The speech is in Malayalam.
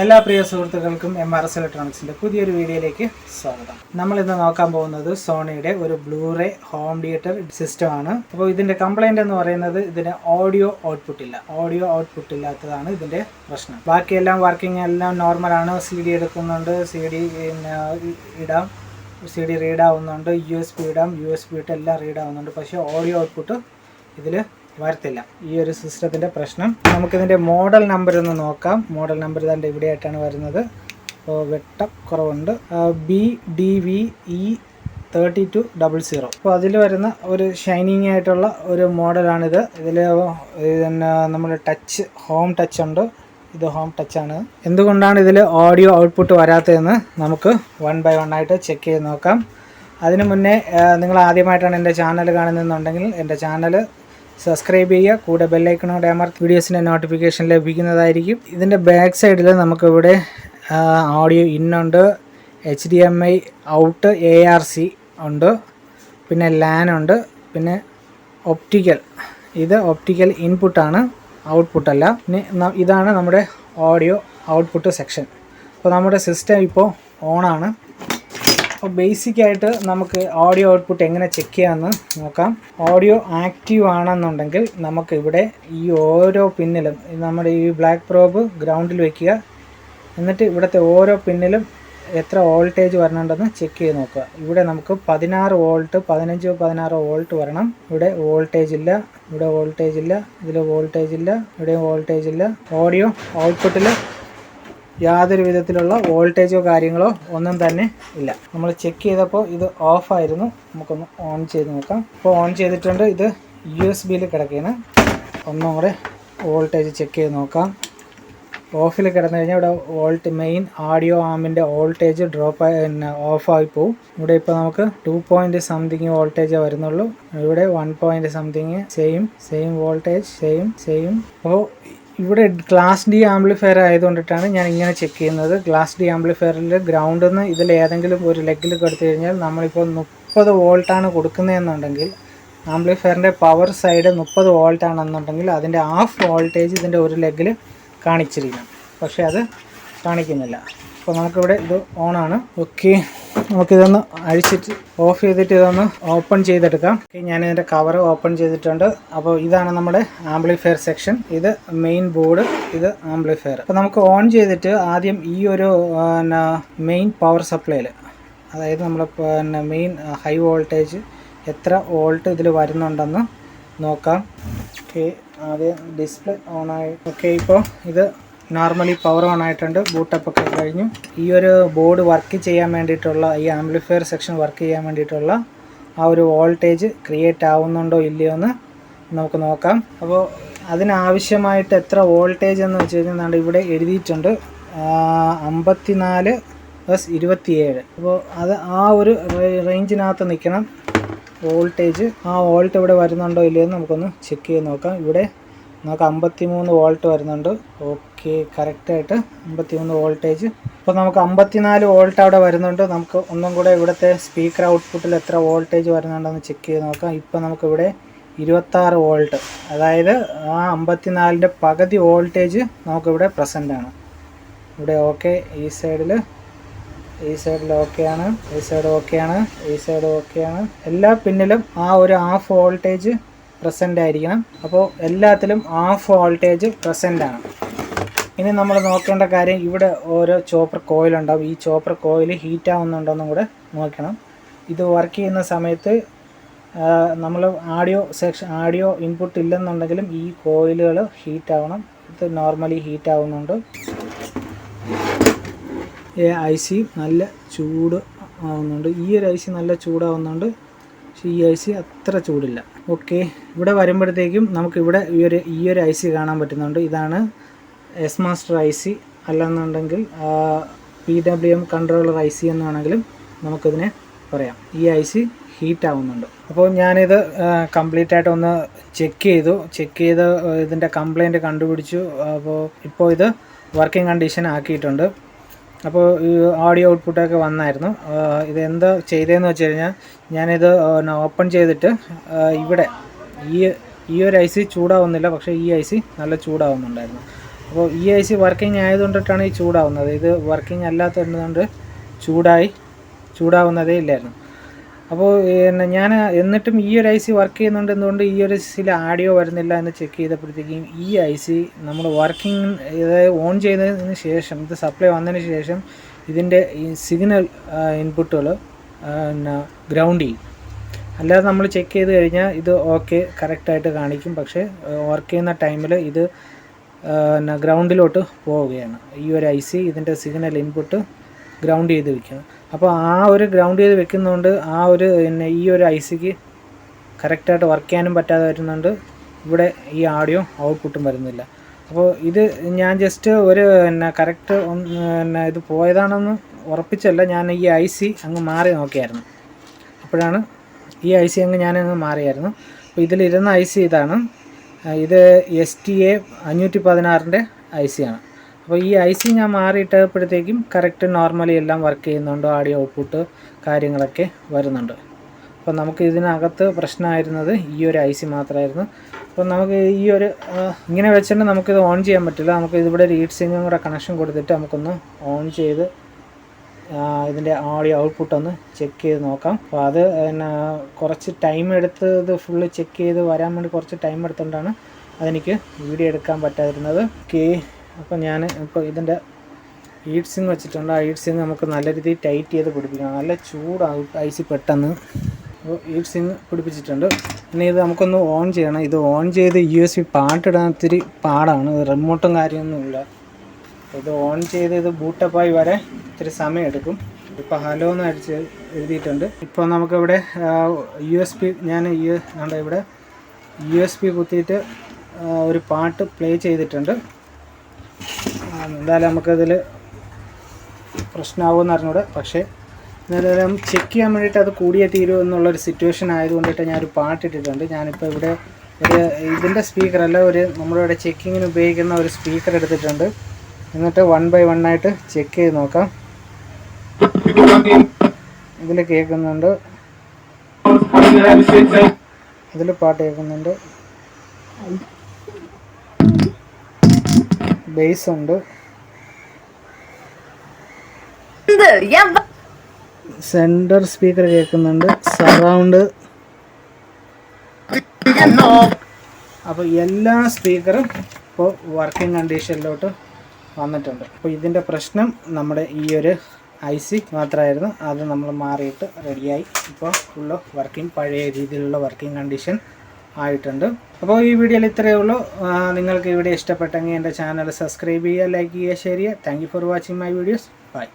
എല്ലാ പ്രിയ സുഹൃത്തുക്കൾക്കും MRS ഇലക്ട്രോണിക്സിൻ്റെ പുതിയൊരു വീഡിയോയിലേക്ക് സ്വാഗതം. നമ്മളിന്ന് നോക്കാൻ പോകുന്നത് സോണിയുടെ ഒരു ബ്ലൂറേ ഹോം തിയേറ്റർ സിസ്റ്റമാണ്. അപ്പോൾ ഇതിൻ്റെ കംപ്ലൈൻറ്റ് എന്ന് പറയുന്നത് ഇതിന് ഓഡിയോ ഔട്ട്പുട്ട് ഇല്ലാത്തതാണ് ഇതിൻ്റെ പ്രശ്നം. ബാക്കിയെല്ലാം വർക്കിംഗ് എല്ലാം നോർമലാണ്. CD എടുക്കുന്നുണ്ട്, CD ഇടാം, CD റീഡ് ആവുന്നുണ്ട്, USB ഇടാം, USB ഇട്ട് എല്ലാം റീഡ് ആവുന്നുണ്ട്. പക്ഷേ ഓഡിയോ ഔട്ട്പുട്ട് ഇതിൽ വരത്തില്ല. ഈ ഒരു സിസ്റ്റത്തിൻ്റെ പ്രശ്നം. നമുക്കിതിൻ്റെ മോഡൽ നമ്പർ ഒന്ന് നോക്കാം. മോഡൽ നമ്പർ ഇതിൻ്റെ ഇവിടെയായിട്ടാണ് വരുന്നത്. അപ്പോൾ വെട്ടം കുറവുണ്ട്. BDV E3200. അപ്പോൾ അതിൽ വരുന്ന ഒരു ഷൈനിങ് ആയിട്ടുള്ള ഒരു മോഡലാണിത്. ഇതിൽ പിന്നെ നമ്മൾ ഹോം ടച്ച് ഉണ്ട്. ഇത് ഹോം ടച്ചാണ്. എന്തുകൊണ്ടാണ് ഇതിൽ ഓഡിയോ ഔട്ട്പുട്ട് വരാത്തതെന്ന് നമുക്ക് 1 by 1 ആയിട്ട് ചെക്ക് ചെയ്ത് നോക്കാം. അതിന് മുന്നേ നിങ്ങൾ ആദ്യമായിട്ടാണ് എൻ്റെ ചാനൽ കാണുന്നതെന്നുണ്ടെങ്കിൽ എൻ്റെ ചാനൽ സബ്സ്ക്രൈബ് ചെയ്യുക, കൂടെ ബെല്ലൈക്കണോടെ അമർത്തി വീഡിയോസിൻ്റെ നോട്ടിഫിക്കേഷൻ ലഭിക്കുന്നതായിരിക്കും. ഇതിൻ്റെ ബാക്ക് സൈഡിൽ നമുക്കിവിടെ ഓഡിയോ ഇന്നുണ്ട്, HDMI ഔട്ട്, ARC ഉണ്ട്, പിന്നെ LAN ഉണ്ട്, പിന്നെ ഒപ്റ്റിക്കൽ. ഇത് ഒപ്റ്റിക്കൽ ഇൻപുട്ടാണ്, ഔട്ട്പുട്ടല്ല. ഇതാണ് നമ്മുടെ ഓഡിയോ ഔട്ട്പുട്ട് സെക്ഷൻ. അപ്പോൾ നമ്മുടെ സിസ്റ്റം ഇപ്പോൾ ഓണാണ്. അപ്പോൾ ബേസിക്കായിട്ട് നമുക്ക് ഓഡിയോ ഔട്ട്പുട്ട് എങ്ങനെ ചെക്ക് ചെയ്യാമെന്ന് നോക്കാം. ഓഡിയോ ആക്റ്റീവ് ആണെന്നുണ്ടെങ്കിൽ നമുക്ക് ഇവിടെ ഈ ഓരോ പിന്നിലും നമ്മുടെ ഈ ബ്ലാക്ക് പ്രോബ് ഗ്രൗണ്ടിൽ വയ്ക്കുക. എന്നിട്ട് ഇവിടുത്തെ ഓരോ പിന്നിലും എത്ര വോൾട്ടേജ് വരണുണ്ടെന്ന് ചെക്ക് ചെയ്ത് നോക്കുക. ഇവിടെ നമുക്ക് 16 വോൾട്ട്, 15-16 വോൾട്ട് വരണം. ഇവിടെ വോൾട്ടേജ് ഇല്ല, ഇവിടെ വോൾട്ടേജ് ഇല്ല, ഇതിൽ വോൾട്ടേജ് ഇല്ല, ഇവിടെ വോൾട്ടേജ് ഇല്ല. ഓഡിയോ ഔട്ട്പുട്ടിൽ യാതൊരു വിധത്തിലുള്ള വോൾട്ടേജോ കാര്യങ്ങളോ ഒന്നും തന്നെ ഇല്ല. നമ്മൾ ചെക്ക് ചെയ്തപ്പോൾ ഇത് ഓഫായിരുന്നു. നമുക്കൊന്ന് ഓൺ ചെയ്ത് നോക്കാം. ഇപ്പോൾ ഓൺ ചെയ്തിട്ടുണ്ട്. ഇത് USB കിടക്കുകയാണ്. ഒന്നും കൂടെ വോൾട്ടേജ് ചെക്ക് ചെയ്ത് നോക്കാം. ഓഫിൽ കിടന്നു കഴിഞ്ഞാൽ ഇവിടെ മെയിൻ ഓഡിയോ ആമിൻ്റെ വോൾട്ടേജ് ഓഫായി പോവും. ഇവിടെ ഇപ്പോൾ നമുക്ക് 2 സംതിങ് വോൾട്ടേജേ വരുന്നുള്ളൂ. ഇവിടെ 1 സംതിങ്, സെയിം വോൾട്ടേജ്, സെയിം. അപ്പോൾ ഇവിടെ ക്ലാസ് D ആംപ്ലിഫയർ ആയതുകൊണ്ടിട്ടാണ് ഞാൻ ഇങ്ങനെ ചെക്ക് ചെയ്യുന്നത്. ക്ലാസ് D ആംപ്ലിഫയറിൽ ഗ്രൗണ്ടിൽ നിന്ന് ഇതിൽ ഏതെങ്കിലും ഒരു ലെഗിൽ കൊടുത്തു കഴിഞ്ഞാൽ നമ്മളിപ്പോൾ 30 വോൾട്ടാണ് കൊടുക്കുന്നതെന്നുണ്ടെങ്കിൽ ആംപ്ലിഫയറിൻ്റെ പവർ സൈഡ് 30 വോൾട്ടാണെന്നുണ്ടെങ്കിൽ അതിൻ്റെ ഹാഫ് വോൾട്ടേജ് ഇതിൻ്റെ ഒരു ലെഗിൽ കാണിച്ചിരിക്കണം. പക്ഷേ അത് കാണിക്കുന്നില്ല. അപ്പോൾ നമുക്കിവിടെ ഇത് ഓണാണ്. ഓക്കെ, നമുക്കിതൊന്ന് അഴിച്ചിട്ട് ഓഫ് ചെയ്തിട്ട് ഇതൊന്ന് ഓപ്പൺ ചെയ്തെടുക്കാം. ഞാനിതിൻ്റെ കവർ ഓപ്പൺ ചെയ്തിട്ടുണ്ട്. അപ്പോൾ ഇതാണ് നമ്മുടെ ആംപ്ലിഫയർ സെക്ഷൻ. ഇത് മെയിൻ ബോർഡ്, ഇത് ആംപ്ലിഫയർ. അപ്പോൾ നമുക്ക് ഓൺ ചെയ്തിട്ട് ആദ്യം ഈ ഒരു മെയിൻ പവർ സപ്ലൈയിൽ, അതായത് നമ്മൾ മെയിൻ ഹൈ വോൾട്ടേജ് എത്ര വോൾട്ട് ഇതിൽ വരുന്നുണ്ടെന്ന് നോക്കാം. ഓക്കെ, ആദ്യം ഡിസ്പ്ലേ ഓണായി. ഓക്കെ, ഇപ്പോൾ ഇത് നോർമലി പവർ ഓൺ ആയിട്ടുണ്ട്. ബൂട്ടപ്പ് ഒക്കെ കഴിഞ്ഞു. ഈ ഒരു ബോർഡ് വർക്ക് ചെയ്യാൻ വേണ്ടിയിട്ടുള്ള, ഈ ആംപ്ലിഫയർ സെക്ഷൻ വർക്ക് ചെയ്യാൻ വേണ്ടിയിട്ടുള്ള ആ ഒരു വോൾട്ടേജ് ക്രിയേറ്റ് ആവുന്നുണ്ടോ ഇല്ലയോ എന്ന് നമുക്ക് നോക്കാം. അപ്പോൾ അതിനാവശ്യമായിട്ട് എത്ര വോൾട്ടേജ് എന്ന് വെച്ച് കഴിഞ്ഞാൽ ഇവിടെ എഴുതിയിട്ടുണ്ട് 54+27. അപ്പോൾ അത് ആ ഒരു റേഞ്ചിനകത്ത് നിൽക്കണം വോൾട്ടേജ്. ആ വോൾട്ട് ഇവിടെ വരുന്നുണ്ടോ ഇല്ലയോ എന്ന് നമുക്കൊന്ന് ചെക്ക് ചെയ്ത് നോക്കാം. ഇവിടെ നമുക്ക് 53 വോൾട്ട് വരുന്നുണ്ട്. ഓക്കെ, കറക്റ്റായിട്ട് 53 വോൾട്ടേജ്. അപ്പോൾ നമുക്ക് 54 വോൾട്ട് അവിടെ വരുന്നുണ്ട്. നമുക്ക് ഒന്നും കൂടെ ഇവിടുത്തെ സ്പീക്കർ ഔട്ട്പുട്ടിൽ എത്ര വോൾട്ടേജ് വരുന്നുണ്ടെന്ന് ചെക്ക് ചെയ്ത് നോക്കാം. ഇപ്പോൾ നമുക്കിവിടെ 26 വോൾട്ട്, അതായത് ആ 54ൻ്റെ പകുതി വോൾട്ടേജ് നമുക്കിവിടെ പ്രസൻ്റാണ്. ഇവിടെ ഓക്കെ, ഈ സൈഡിൽ ഓക്കെയാണ്, ഈ സൈഡ് ഓക്കെയാണ്, ഈ സൈഡ് ഓക്കെയാണ്. എല്ലാ പിന്നിലും ആ ഒരു ഹാഫ് വോൾട്ടേജ് പ്രസൻ്റ് ആയിരിക്കണം. അപ്പോൾ എല്ലാത്തിലും ഹാഫ് വോൾട്ടേജ് പ്രസൻ്റാണ്. ഇനി നമ്മൾ നോക്കേണ്ട കാര്യം, ഇവിടെ ഓരോ ചോപ്പർ കോയിലുണ്ടാവും. ഈ ചോപ്പർ കോയിൽ ഹീറ്റ് ആവുന്നുണ്ടോയെന്നും കൂടെ നോക്കണം. ഇത് വർക്ക് ചെയ്യുന്ന സമയത്ത് നമ്മൾ ഓഡിയോ ഇൻപുട്ട് ഇല്ലെന്നുണ്ടെങ്കിലും ഈ കോയിലുകൾ ഹീറ്റ് ആവണം. ഇത് നോർമലി ഹീറ്റ് ആവുന്നുണ്ട്. IC നല്ല ചൂട് ആവുന്നുണ്ട്. ഈ ഒരു IC നല്ല ചൂടാവുന്നുണ്ട്, പക്ഷേ ഈ IC അത്ര ചൂടില്ല. ഓക്കെ, ഇവിടെ വരുമ്പോഴത്തേക്കും നമുക്കിവിടെ ഈ ഒരു IC കാണാൻ പറ്റുന്നുണ്ട്. ഇതാണ് S മാസ്റ്റർ IC, അല്ലെന്നുണ്ടെങ്കിൽ PWM കൺട്രോളർ IC എന്ന് വേണമെങ്കിലും നമുക്കിതിനെ പറയാം. ഈ IC ഹീറ്റ് ആവുന്നുണ്ട്. അപ്പോൾ ഞാനിത് കംപ്ലീറ്റ് ആയിട്ട് ഒന്ന് ചെക്ക് ചെയ്ത് ഇതിൻ്റെ കംപ്ലൈൻറ്റ് കണ്ടുപിടിച്ചു. അപ്പോൾ ഇപ്പോൾ ഇത് വർക്കിംഗ് കണ്ടീഷൻ ആക്കിയിട്ടുണ്ട്. അപ്പോൾ ഈ ഓഡിയോ ഔട്ട്പുട്ടൊക്കെ വന്നായിരുന്നു. ഇതെന്താ ചെയ്തതെന്ന് വെച്ച് കഴിഞ്ഞാൽ, ഞാനിത് ഓപ്പൺ ചെയ്തിട്ട് ഇവിടെ ഈ ഒരു IC ചൂടാവുന്നില്ല, പക്ഷേ ഈ IC നല്ല ചൂടാവുന്നുണ്ടായിരുന്നു. അപ്പോൾ ഈ ഐ സി വർക്കിംഗ് ആയതുകൊണ്ടിട്ടാണ് ഈ ചൂടാവുന്നത്. ഇത് വർക്കിംഗ് അല്ലാത്തതുകൊണ്ട് ചൂടാവുന്നതേ ഇല്ലായിരുന്നു. അപ്പോൾ ഞാൻ എന്നിട്ടും ഈ ഒരു ഐ സി വർക്ക് ചെയ്യുന്നുണ്ട്, എന്തുകൊണ്ട് ഈ ഒരു സിൽ ആഡിയോ വരുന്നില്ല എന്ന് ചെക്ക് ചെയ്തപ്പോഴത്തേക്കും ഈ ഐ സി നമ്മൾ വർക്കിംഗ് ഓൺ ചെയ്തതിന് ശേഷം, ഇത് സപ്ലൈ വന്നതിന് ശേഷം ഇതിൻ്റെ ഈ സിഗ്നൽ ഇൻപുട്ടുകൾ ഗ്രൗണ്ട് ചെയ്യും. അല്ലാതെ നമ്മൾ ചെക്ക് ചെയ്ത് കഴിഞ്ഞാൽ ഇത് ഓക്കെ കറക്റ്റായിട്ട് കാണിക്കും. പക്ഷേ വർക്ക് ചെയ്യുന്ന ടൈമിൽ ഇത് ഗ്രൗണ്ടിലോട്ട് പോവുകയാണ്. ഈ ഒരു ഐ സി ഇതിൻ്റെ സിഗ്നൽ ഇൻപുട്ട് ഗ്രൗണ്ട് ചെയ്ത് വെക്കണം. അപ്പോൾ ആ ഒരു ഗ്രൗണ്ട് ചെയ്ത് വെക്കുന്നതുകൊണ്ട് ആ ഒരു ഈ ഒരു ഐ സിക്ക് കറക്റ്റായിട്ട് വർക്ക് ചെയ്യാനും പറ്റാതെ വരുന്നുണ്ട്. ഇവിടെ ഈ ആഡിയോ ഔട്ട്പുട്ടും വരുന്നില്ല. അപ്പോൾ ഇത് ഞാൻ ജസ്റ്റ് ഒരു കറക്റ്റ് ഇത് പോയതാണെന്ന് ഉറപ്പിച്ചല്ല, ഞാൻ ഈ ഐ സി അങ്ങ് മാറി നോക്കിയായിരുന്നു. അപ്പോഴാണ് ഈ ഐ സി ഞാനങ്ങ് മാറിയായിരുന്നു. അപ്പോൾ ഇതിലിരുന്ന ഐ സി ഇതാണ്. ഇത് STA 516 ഐ സി ആണ്. അപ്പോൾ ഈ ഐ സി ഞാൻ മാറിയിട്ടപ്പോഴത്തേക്കും കറക്റ്റ് നോർമലി എല്ലാം വർക്ക് ചെയ്യുന്നുണ്ട്, ആഡിയോ ഔട്ട്പുട്ട് കാര്യങ്ങളൊക്കെ വരുന്നുണ്ട്. അപ്പോൾ നമുക്ക് ഇതിനകത്ത് പ്രശ്നമായിരുന്നത് ഈ ഒരു ഐ സി മാത്രമായിരുന്നു. അപ്പോൾ നമുക്ക് ഈ ഒരു ഇങ്ങനെ വെച്ചിട്ട് നമുക്കിത് ഓൺ ചെയ്യാൻ പറ്റില്ല. നമുക്ക് ഇതിവിടെ ഒരു ഹീറ്റ് സിങ്കും കൂടെ കണക്ഷൻ കൊടുത്തിട്ട് നമുക്കൊന്ന് ഓൺ ചെയ്ത് ഇതിൻ്റെ ആഡിയോ ഔട്ട്പുട്ട് ഒന്ന് ചെക്ക് ചെയ്ത് നോക്കാം. അപ്പോൾ അത് കുറച്ച് ടൈം എടുത്ത് ഇത് ഫുള്ള് ചെക്ക് ചെയ്ത് വരാൻ വേണ്ടി കുറച്ച് ടൈം എടുത്തുകൊണ്ടാണ് അതെനിക്ക് വീഡിയോ എടുക്കാൻ പറ്റാതിരുന്നത്. അപ്പോൾ ഞാൻ ഇപ്പോൾ ഇതിൻ്റെ ഹീറ്റ് സിങ് വെച്ചിട്ടുണ്ട്. ആ ഹീറ്റ് സിങ് നമുക്ക് നല്ല രീതിയിൽ ടൈറ്റ് ചെയ്ത് പിടിപ്പിക്കണം. നല്ല ചൂടാകും ഐ സി പെട്ടെന്ന്. അപ്പോൾ ഹീറ്റ് സിങ് പിടിപ്പിച്ചിട്ടുണ്ട്. പിന്നെ ഇത് നമുക്കൊന്ന് ഓൺ ചെയ്യണം. ഇത് ഓൺ ചെയ്ത് USB പാട്ടിടാൻ ഇത്തിരി പാടാണ്. റിമോട്ടും കാര്യമൊന്നുമില്ല. ഇത് ഓൺ ചെയ്ത് ഇത് ബൂട്ടപ്പായി വരെ ഇത്തിരി സമയം എടുക്കും. ഇപ്പോൾ ഹലോ എന്ന് അടിച്ച് എഴുതിയിട്ടുണ്ട്. ഇപ്പോൾ നമുക്കിവിടെ USB ഞാൻ ഇവിടെ USB കുത്തിയിട്ട് ഒരു പാട്ട് പ്ലേ ചെയ്തിട്ടുണ്ട്. എന്തായാലും നമുക്കതിൽ പ്രശ്നമാകുമെന്ന് അറിഞ്ഞൂടെ. പക്ഷേ എന്നാലും ചെക്ക് ചെയ്യാൻ വേണ്ടിയിട്ട് അത് കൂടിയേ തീരുമോ എന്നുള്ളൊരു സിറ്റുവേഷൻ ആയതുകൊണ്ടിട്ട് ഞാനൊരു പാട്ടിട്ടിട്ടുണ്ട്. ഞാനിപ്പോൾ ഇവിടെ ഒരു ഇതിൻ്റെ സ്പീക്കറല്ല, നമ്മളിവിടെ ചെക്കിങ്ങിന് ഉപയോഗിക്കുന്ന ഒരു സ്പീക്കർ എടുത്തിട്ടുണ്ട്. എന്നിട്ട് 1 by 1 ആയിട്ട് ചെക്ക് ചെയ്ത് നോക്കാം. ഇതിൽ കേൾക്കുന്നുണ്ട്, ഇതിൽ പാട്ട് കേൾക്കുന്നുണ്ട്, ബേസ് ഉണ്ട്, സെൻറ്റർ സ്പീക്കർ കേൾക്കുന്നുണ്ട്, സറൗണ്ട്. അപ്പോൾ എല്ലാ സ്പീക്കറും ഇപ്പോൾ വർക്കിംഗ് കണ്ടീഷനിലോട്ട് വന്നിട്ടുണ്ട്. അപ്പോൾ ഇതിൻ്റെ പ്രശ്നം നമ്മുടെ ഈ ഒരു ഐ സി മാത്രമായിരുന്നു. അത് നമ്മൾ മാറിയിട്ട് റെഡിയായി. ഇപ്പോൾ ഫുള്ള് വർക്കിംഗ് പഴയ രീതിയിലുള്ള വർക്കിംഗ് കണ്ടീഷൻ ആയിട്ടുണ്ട്. അപ്പോൾ ഈ വീഡിയോയിൽ ഇത്രയേ ഉള്ളൂ. നിങ്ങൾക്ക് ഈ വീഡിയോ ഇഷ്ടപ്പെട്ടെങ്കിൽ എൻ്റെ ചാനൽ സബ്സ്ക്രൈബ് ചെയ്യുക, ലൈക്ക് ചെയ്യുക, ഷെയർ ചെയ്യുക. Thank you for watching my videos. By.